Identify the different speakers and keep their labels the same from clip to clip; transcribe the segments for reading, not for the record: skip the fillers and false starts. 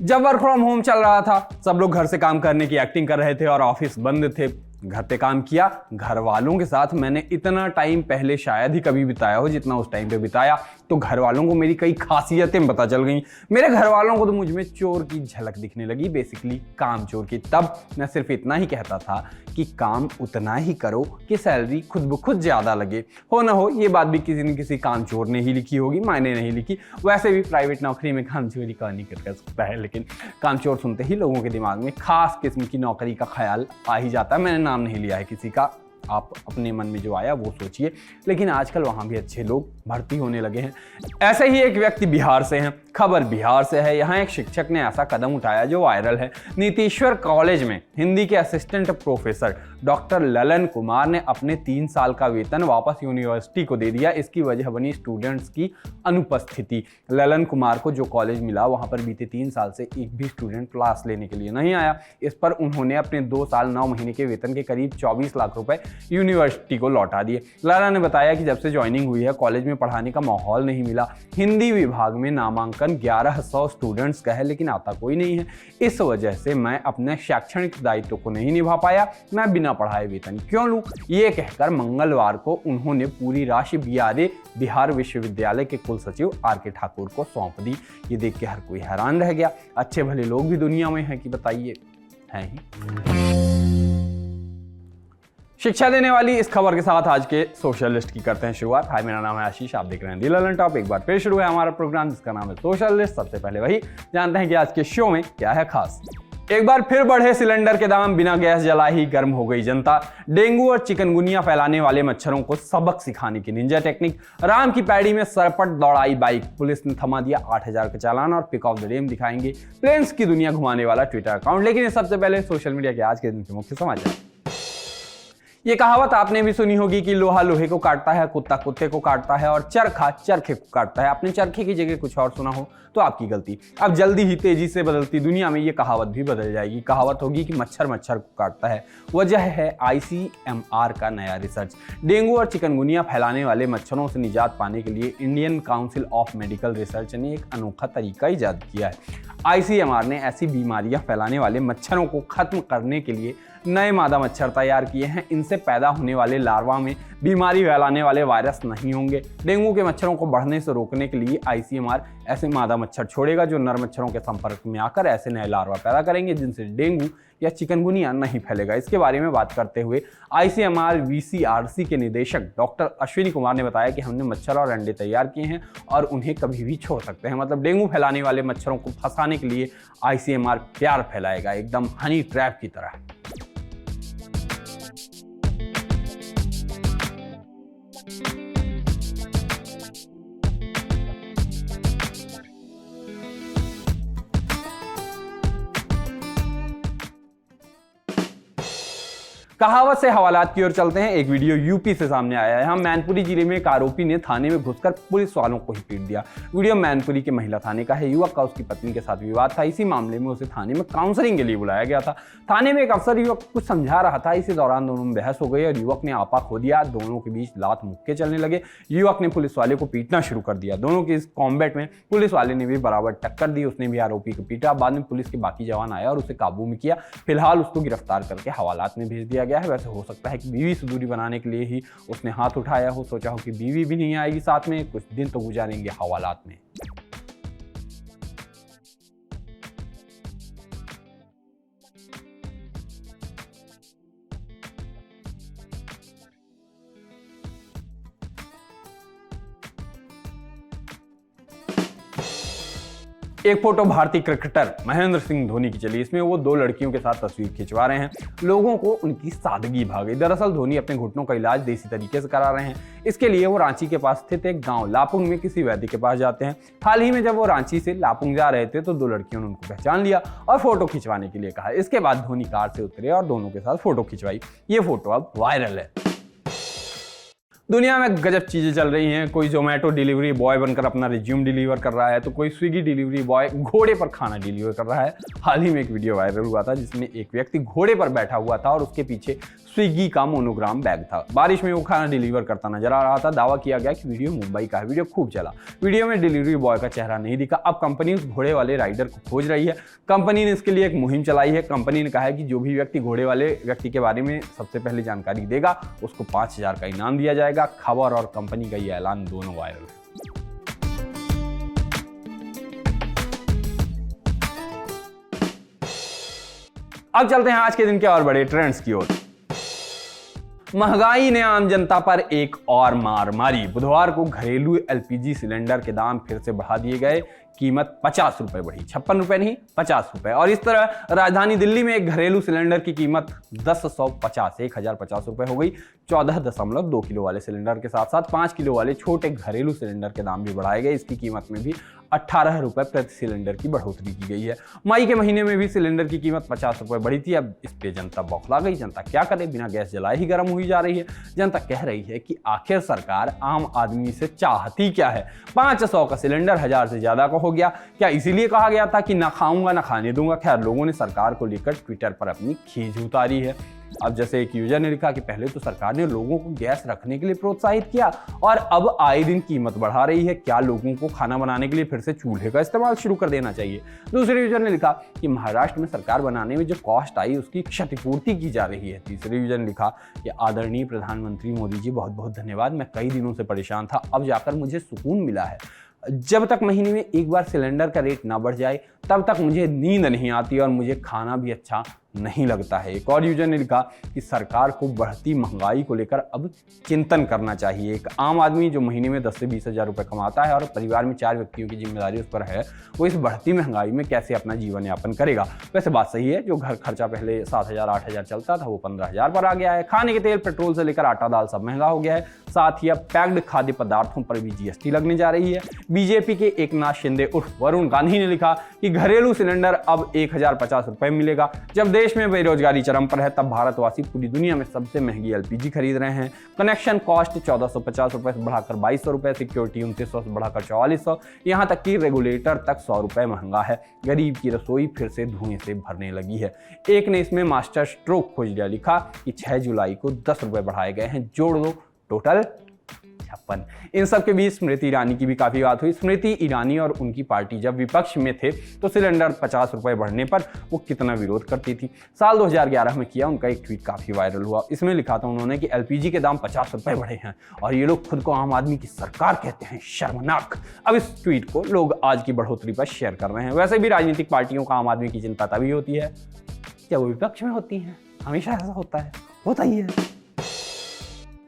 Speaker 1: जब work from home चल रहा था, सब लोग घर से काम करने की एक्टिंग कर रहे थे और ऑफिस बंद थे। घर पे काम किया। घर वालों के साथ मैंने इतना टाइम पहले शायद ही कभी बिताया हो जितना उस टाइम पे बिताया। तो घर वालों को मेरी कई खासियतें पता चल गई। मेरे घर वालों को तो मुझ में चोर की झलक दिखने लगी, बेसिकली काम चोर की। तब मैं सिर्फ इतना ही कहता था कि काम उतना ही करो कि सैलरी खुद ब खुद ज्यादा लगे। हो ना हो, ये बात भी किसी न किसी काम चोर ने ही लिखी होगी, मैंने नहीं लिखी। वैसे भी प्राइवेट नौकरी में काम चोरी कौन नहीं कर सकता है, लेकिन काम चोर सुनते ही लोगों के दिमाग में खास किस्म की नौकरी का ख्याल आ ही जाता है। मैंने नाम नहीं लिया है किसी का, आप अपने मन में जो आया वो सोचिए। लेकिन आजकल वहां भी अच्छे लोग भर्ती होने लगे हैं। ऐसे ही एक व्यक्ति बिहार से हैं। खबर बिहार से है। यहाँ एक शिक्षक ने ऐसा कदम उठाया जो वायरल है। नीतीश्वर कॉलेज में हिंदी के assistant professor doctor Lalan Kumar ने अपने 3 साल का वेतन वापस यूनिवर्सिटी को दे दिया। इसकी वजह बनी स्टूडेंट्स की अनुपस्थिति। ललन कुमार को जो कॉलेज मिला वहां पर बीते 3 साल से एक भी स्टूडेंट क्लास लेने के लिए नहीं आया। इस पर उन्होंने अपने 2 साल 9 महीने के वेतन के करीब 24 लाख रुपए यूनिवर्सिटी को लौटा दिए। ललन ने बताया कि जब से ज्वाइनिंग हुई है कॉलेज में पढ़ाने का माहौल नहीं मिला। हिंदी विभाग में नामांकन 1100 स्टूडेंट्स का है, लेकिन आता कोई नहीं है। इस वजह से मैं अपने शैक्षणिक दायित्व को नहीं निभा पाया। मैं बिना पढ़ाए वेतन क्यों लूं? ये कहकर मंगलवार को उन्होंने पूरी राशि बिहार विश्वविद्यालय के कुल सचिव आर.के. ठाकुर को सौंप दी। ये देख के हर कोई हैरान रह गया। अच्छे भले लोग भी दुनिया में हैं कि बताइए, हैं ही। शिक्षा देने वाली इस खबर के साथ आज के सोशल लिस्ट की करते हैं शुरुआत। हाय, मेरा नाम है आशीष, आप देख रहे हैं दी ललन टॉप। एक बार फिर शुरू है हमारा प्रोग्राम जिसका नाम है सोशल लिस्ट। सबसे पहले वही जानते हैं कि आज के शो में क्या है खास। एक बार फिर बढ़े सिलेंडर के दाम, बिना गैस जलाए ही गर्म हो गई जनता। डेंगू और चिकनगुनिया फैलाने वाले मच्छरों को सबक सिखाने की निंजा टेक्निक। राम की पैड़ी में सरपट दौड़ाई बाइक, पुलिस ने थमा दिया 8000 का चालान। और पिक ऑफ द डे दिखाएंगे प्लेन्स की दुनिया घुमाने वाला ट्विटर अकाउंट। लेकिन सबसे पहले सोशल मीडिया के आज के दिन के मुख्य समाचार। ये कहावत आपने भी सुनी होगी कि लोहा लोहे को काटता है, कुत्ता कुत्ते को काटता है और चरखा चरखे को काटता है। आपने चरखे की जगह कुछ और सुना हो तो आपकी गलती। अब जल्दी ही तेजी से बदलती दुनिया में ये कहावत भी बदल जाएगी। कहावत होगी कि मच्छर मच्छर को काटता है। वजह है ICMR का नया रिसर्च। डेंगू और चिकनगुनिया फैलाने वाले मच्छरों से निजात पाने के लिए Indian council of medical research ने एक अनोखा तरीका ईजाद किया है। ICMR ने ऐसी बीमारियां फैलाने वाले मच्छरों को खत्म करने के लिए नए मादा मच्छर तैयार किए हैं। इनसे पैदा होने वाले लार्वा में बीमारी फैलाने वाले वायरस नहीं होंगे। डेंगू के मच्छरों को बढ़ने से रोकने के लिए ICMR ऐसे मादा मच्छर छोड़ेगा जो नर मच्छरों के संपर्क में आकर ऐसे नए लार्वा पैदा करेंगे जिनसे डेंगू या चिकनगुनिया नहीं फैलेगा। इसके बारे में बात करते हुए ICMR VCRC के निदेशक डॉक्टर अश्विनी कुमार ने बताया कि हमने मच्छर और अंडे तैयार किए हैं और उन्हें कभी भी छोड़ सकते हैं। मतलब डेंगू फैलाने वाले मच्छरों को फंसाने के लिए ICMR प्यार फैलाएगा, एकदम हनी ट्रैप की तरह। कहावत से हवालात की ओर चलते हैं। एक वीडियो यूपी से सामने आया है। यहाँ मैनपुरी जिले में एक आरोपी ने थाने में घुसकर पुलिस वालों को ही पीट दिया। वीडियो मैनपुरी के महिला थाने का है। युवक का उसकी पत्नी के साथ विवाद था। इसी मामले में उसे थाने में काउंसलिंग के लिए बुलाया गया था। थाने में एक अफसर युवक कुछ समझा रहा था। इसी दौरान दोनों में बहस हो गई और युवक ने आपा खो दिया। दोनों के बीच लात मुक्के चलने लगे। युवक ने पुलिस वाले को पीटना शुरू कर दिया। दोनों के इस कॉम्बैट में पुलिस वाले ने भी बराबर टक्कर दी। उसने भी आरोपी को पीटा। बाद में पुलिस के बाकी जवान आया और उसे काबू में किया। फिलहाल उसको गिरफ्तार करके हवालात में भेज दिया गया है। वैसे हो सकता है कि बीवी से दूरी बनाने के लिए ही उसने हाथ उठाया हो। सोचा हो कि बीवी भी नहीं आएगी साथ में, कुछ दिन तो गुजारेंगे हवालात में। एक फोटो भारतीय क्रिकेटर महेंद्र सिंह धोनी की चली। इसमें वो 2 लड़कियों के साथ तस्वीर खिंचवा रहे हैं। लोगों को उनकी सादगी भा गई। दरअसल धोनी अपने घुटनों का इलाज देसी तरीके से करा रहे हैं। इसके लिए वो रांची के पास स्थित एक गांव लापुंग में किसी वैद्य के पास जाते हैं। हाल ही में जब वो रांची से लापुंग जा रहे थे तो 2 लड़कियों ने उनको पहचान लिया और फोटो खिंचवाने के लिए कहा। इसके बाद धोनी कार से उतरे और दोनों के साथ फोटो खिंचवाई। ये फोटो अब वायरल है। दुनिया में गजब चीजें चल रही हैं। कोई जोमेटो डिलीवरी बॉय बनकर अपना रिज्यूम डिलीवर कर रहा है तो कोई स्विगी डिलीवरी बॉय घोड़े पर खाना डिलीवर कर रहा है। हाल ही में एक वीडियो वायरल हुआ था जिसमें एक व्यक्ति घोड़े पर बैठा हुआ था और उसके पीछे स्विगी का मोनोग्राम बैग था। बारिश में वो खाना डिलीवर करता नजर आ रहा था। दावा किया गया कि वीडियो मुंबई का है। वीडियो खूब चला। वीडियो में डिलीवरी बॉय का चेहरा नहीं दिखा। अब कंपनी उस घोड़े वाले राइडर को खोज रही है। कंपनी ने इसके लिए एक मुहिम चलाई है। कंपनी ने कहा है कि जो भी व्यक्ति घोड़े वाले व्यक्ति के बारे में सबसे पहले जानकारी देगा उसको 5,000 का इनाम दिया जाएगा। खबर और कंपनी का यह ऐलान दोनों वायरल है। अब चलते हैं आज के दिन के और बड़े ट्रेंड्स की ओर। महंगाई ने आम जनता पर एक और मार मारी। बुधवार को घरेलू एलपीजी सिलेंडर के दाम फिर से बढ़ा दिए गए। कीमत 50 रुपए बढ़ी, 56 रुपए नहीं 50 रुपए। और इस तरह राजधानी दिल्ली में एक घरेलू सिलेंडर की कीमत 1050 रुपए हो गई। 14.2 किलो वाले सिलेंडर के साथ साथ 5 किलो वाले छोटे घरेलू सिलेंडर के दाम भी बढ़ाए गए। इसकी कीमत में भी 18 रुपए प्रति सिलेंडर की बढ़ोतरी की गई है। मई के महीने में भी सिलेंडर की कीमत 50 रुपए बढ़ी थी। अब इस पे जनता बौखला गई। जनता क्या करे, बिना गैस जलाए ही गर्म हुई जा रही है। जनता कह रही है कि आखिर सरकार आम आदमी से चाहती क्या है। 500 का सिलेंडर 1000 से ज्यादा का हो गया। क्या इसीलिए कहा गया था कि ना खाऊंगा ना खाने दूंगा। खैर, लोगों ने सरकार को लेकर ट्विटर पर अपनी खींच उतारी है। अब जैसे एक यूजर ने लिखा कि पहले तो सरकार ने लोगों को गैस रखने के लिए प्रोत्साहित किया और अब आए दिन कीमत बढ़ा रही है। क्या लोगों को खाना बनाने के लिए फिर से चूल्हे का इस्तेमाल शुरू कर देना चाहिए। दूसरे यूजर ने लिखा कि महाराष्ट्र में सरकार बनाने में जो कॉस्ट आई उसकी क्षतिपूर्ति की जा रही है। तीसरे यूजर ने लिखा कि आदरणीय प्रधानमंत्री मोदी जी, बहुत बहुत धन्यवाद। मैं कई दिनों से परेशान था, अब जाकर मुझे सुकून मिला है। जब तक महीने में एक बार सिलेंडर का रेट ना बढ़ जाए तब तक मुझे नींद नहीं आती और मुझे खाना भी अच्छा नहीं लगता है। एक और यूजर ने लिखा कि सरकार को बढ़ती महंगाई को लेकर अब चिंतन करना चाहिए। एक आम आदमी जो महीने में 10 से 20 हज़ार रुपये कमाता है और परिवार में 4 व्यक्तियों की जिम्मेदारी उस पर है, वो इस बढ़ती महंगाई में कैसे अपना जीवन यापन करेगा। वैसे बात सही है, जो घर खर्चा पहले 7,000 8,000 चलता था वो 15,000 पर आ गया है। खाने के तेल, पेट्रोल से लेकर आटा दाल सब महंगा हो गया है। साथ ही अब पैक्ड खाद्य पदार्थों पर भी जीएसटी लगने जा रही है। बीजेपी के एकनाथ शिंदे उर्फ वरुण गांधी ने लिखा कि घरेलू सिलेंडर अब 1050 रुपए मिलेगा। जब देश में बेरोजगारी चरम पर है तब भारतवासी पूरी दुनिया में सबसे महंगी एलपीजी खरीद रहे हैं। कनेक्शन कॉस्ट 1450 रुपए से बढ़ाकर 2200 रुपए, सिक्योरिटी 2900 से बढ़ाकर 4400, यहाँ तक कि रेगुलेटर तक 100 रुपए महंगा है। गरीब की रसोई फिर से धुएं से भरने लगी है। एक ने इसमें मास्टर स्ट्रोक खोज लिया, लिखा कि 6 जुलाई को 10 रुपए बढ़ाए गए हैं, जोड़ दो टोटल 56। इन सब के बीच स्मृति ईरानी की भी काफी बात हुई। स्मृति ईरानी और उनकी पार्टी जब विपक्ष में थे तो सिलेंडर 50 रुपए बढ़ने पर वो कितना विरोध करती थी। साल 2011 में किया उनका एक ट्वीट काफी वायरल हुआ। इसमें लिखा था उन्होंने कि एलपीजी के दाम 50 रुपए बढ़े हैं और ये लोग खुद को आम आदमी की सरकार कहते हैं, शर्मनाक। अब इस ट्वीट को लोग आज की बढ़ोतरी पर शेयर कर रहे हैं। वैसे भी राजनीतिक पार्टियों का आम आदमी की चिंता तभी होती है जब वो विपक्ष में होती है। हमेशा ऐसा होता ही है।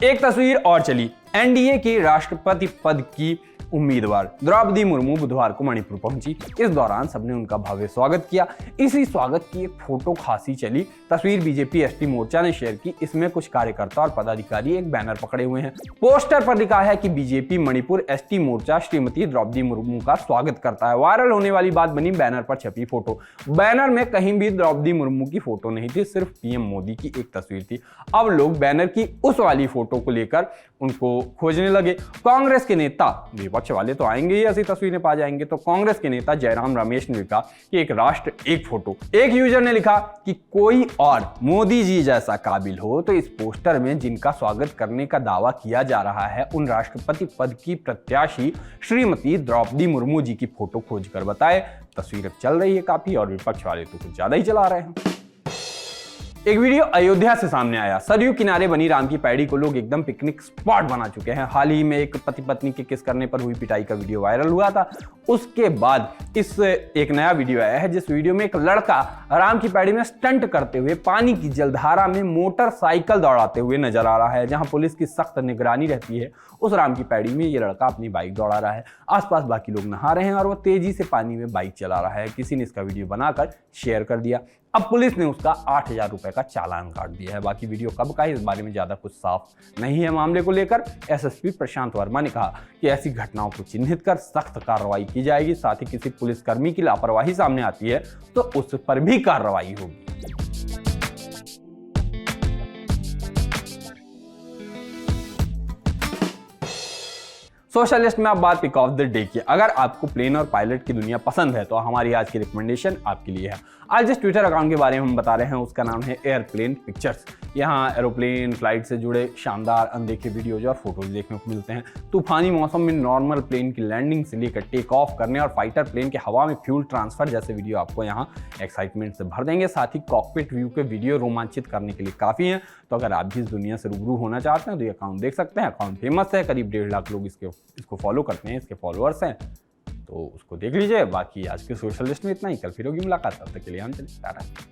Speaker 1: एक तस्वीर और चली। एनडीए की राष्ट्रपति पद की उम्मीदवार द्रौपदी मुर्मू बुधवार को मणिपुर पहुंची। इस दौरान सबने उनका भव्य स्वागत किया। इसी स्वागत की एक फोटो खासी चली। तस्वीर बीजेपी एसटी मोर्चा ने शेयर की। इसमें कुछ कार्यकर्ता और पदाधिकारी एक बैनर पकड़े हुए हैं। पोस्टर पर लिखा है कि बीजेपी मणिपुर एसटी मोर्चा श्रीमती द्रौपदी मुर्मू का स्वागत करता है। वायरल होने वाली बात बनी बैनर पर छपी फोटो। बैनर में कहीं भी द्रौपदी मुर्मू की फोटो नहीं थी, सिर्फ पीएम मोदी की एक तस्वीर थी। अब लोग बैनर की उस वाली फोटो को लेकर उनको खोजने लगे। कांग्रेस के नेता, विपक्ष वाले तो आएंगे ही ऐसी तस्वीरें पा जाएंगे, तो कांग्रेस के नेता जयराम रमेश ने लिखा कि एक राष्ट्र एक फोटो। एक यूजर ने लिखा कि कोई और मोदी जी जैसा काबिल हो तो इस पोस्टर में जिनका स्वागत करने का दावा किया जा रहा है उन राष्ट्रपति पद की प्रत्याशी श्रीमती द्रौपदी मुर्मू जी की फोटो खोज कर बताए। तस्वीर चल रही है काफी और विपक्ष वाले तो कुछ ज्यादा ही चला रहे हैं। एक वीडियो अयोध्या से सामने आया। सरयू किनारे बनी राम की पैड़ी को लोग एकदम पिकनिक स्पॉट बना चुके हैं। हाल ही में एक पति पत्नी के किस करने पर हुई पिटाई का वीडियो वायरल हुआ था। उसके बाद इस एक नया वीडियो आया है जिस वीडियो में एक लड़का राम की पैड़ी में स्टंट करते हुए पानी की जलधारा में मोटरसाइकिल दौड़ाते हुए नजर आ रहा है। जहां पुलिस की सख्त निगरानी रहती है उस राम की पैड़ी में ये लड़का अपनी बाइक दौड़ा रहा है। आसपास बाकी लोग नहा रहे हैं और वो तेजी से पानी में बाइक चला रहा है। किसी ने इसका वीडियो बनाकर शेयर कर दिया। अब पुलिस ने उसका 8,000 रुपए का चालान काट दिया है। बाकी वीडियो कब का है इस बारे में ज्यादा कुछ साफ नहीं है। मामले को लेकर एसएसपी प्रशांत वर्मा ने कहा कि ऐसी घटनाओं को चिन्हित कर सख्त कार्रवाई की जाएगी। साथ ही किसी पुलिसकर्मी की लापरवाही सामने आती है तो उस पर भी कार्रवाई होगी। सोशलिस्ट में अब बात पिक ऑफ द डे की। अगर आपको प्लेन और पायलट की दुनिया पसंद है तो हमारी आज की रिकमेंडेशन आपके लिए है। आज जिस ट्विटर अकाउंट के बारे में हम बता रहे हैं उसका नाम है एयरप्लेन पिक्चर्स। यहाँ एरोप्लेन फ्लाइट से जुड़े शानदार अनदेखे वीडियोज और फोटोज देखने को मिलते हैं। तूफानी मौसम में नॉर्मल प्लेन की लैंडिंग से लेकर टेक ऑफ करने और फाइटर प्लेन के हवा में फ्यूल ट्रांसफर जैसे वीडियो आपको यहाँ एक्साइटमेंट से भर देंगे। साथ ही कॉकपिट व्यू के वीडियो रोमांचित करने के लिए काफ़ी हैं। तो अगर आप भी इस दुनिया से रूबरू होना चाहते हैं तो ये अकाउंट देख सकते हैं। अकाउंट फेमस है, करीब 1.5 लाख लोग इसको फॉलो करते हैं, इसके फॉलोअर्स हैं, तो उसको देख लीजिए। बाकी आज के सोशल लिस्ट में इतना ही, कल फिर होगी मुलाकात, तब तक के लिए हम चले।